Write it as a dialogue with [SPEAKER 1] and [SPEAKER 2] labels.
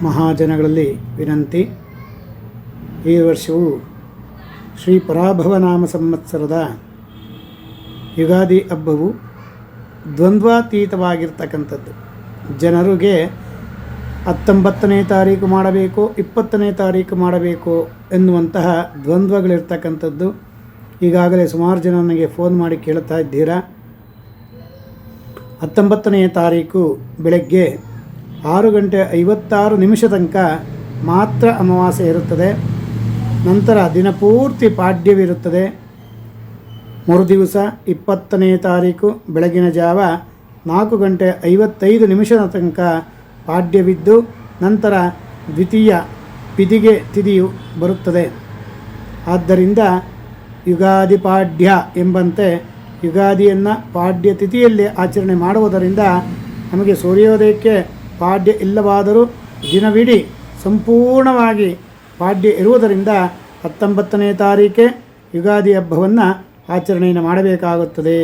[SPEAKER 1] ಮಹಾಜನಗಳಲ್ಲಿ ವಿನಂತಿ. ಈ ವರ್ಷವು ಶ್ರೀ ಪರಾಭವನಾಮ ಸಂವತ್ಸರದ ಯುಗಾದಿ ಹಬ್ಬವು ದ್ವಂದ್ವಾತೀತವಾಗಿರ್ತಕ್ಕಂಥದ್ದು. ಜನರಿಗೆ 19ನೇ ತಾರೀಕು ಮಾಡಬೇಕು, 20ನೇ ತಾರೀಕು ಮಾಡಬೇಕು ಎನ್ನುವಂತಹ ದ್ವಂದ್ವಗಳಿರ್ತಕ್ಕಂಥದ್ದು. ಈಗಾಗಲೇ ಸುಮಾರು ಜನ ನನಗೆ ಫೋನ್ ಮಾಡಿ ಕೇಳ್ತಾ ಇದ್ದೀರಾ. 19ನೇ ತಾರೀಕು ಬೆಳಗ್ಗೆ 6:56 ತನಕ ಮಾತ್ರ ಅಮಾವಾಸ್ಯೆ ಇರುತ್ತದೆ. ನಂತರ ದಿನಪೂರ್ತಿ ಪಾಡ್ಯವಿರುತ್ತದೆ. ಮರುದಿವಸ 20ನೇ ತಾರೀಕು ಬೆಳಗಿನ ಜಾವ 4:55 ತನಕ ಪಾಡ್ಯವಿದ್ದು ನಂತರ ದ್ವಿತೀಯ ಪಿದಿಗೆ ತಿಥಿಯು ಬರುತ್ತದೆ. ಆದ್ದರಿಂದ ಯುಗಾದಿ ಪಾಡ್ಯ ಎಂಬಂತೆ ಯುಗಾದಿಯನ್ನು ಪಾಡ್ಯ ತಿಥಿಯಲ್ಲಿ ಆಚರಣೆ ಮಾಡುವುದರಿಂದ ನಮಗೆ ಸೂರ್ಯೋದಯಕ್ಕೆ ಪಾಡ್ಯ ಇಲ್ಲವಾದರೂ ದಿನವಿಡೀ ಸಂಪೂರ್ಣವಾಗಿ ಪಾಡ್ಯ ಇರುವುದರಿಂದ 19ನೇ ತಾರೀಕೆ ಯುಗಾದಿ ಹಬ್ಬವನ್ನು ಆಚರಣೆಯನ್ನು ಮಾಡಬೇಕಾಗುತ್ತದೆ.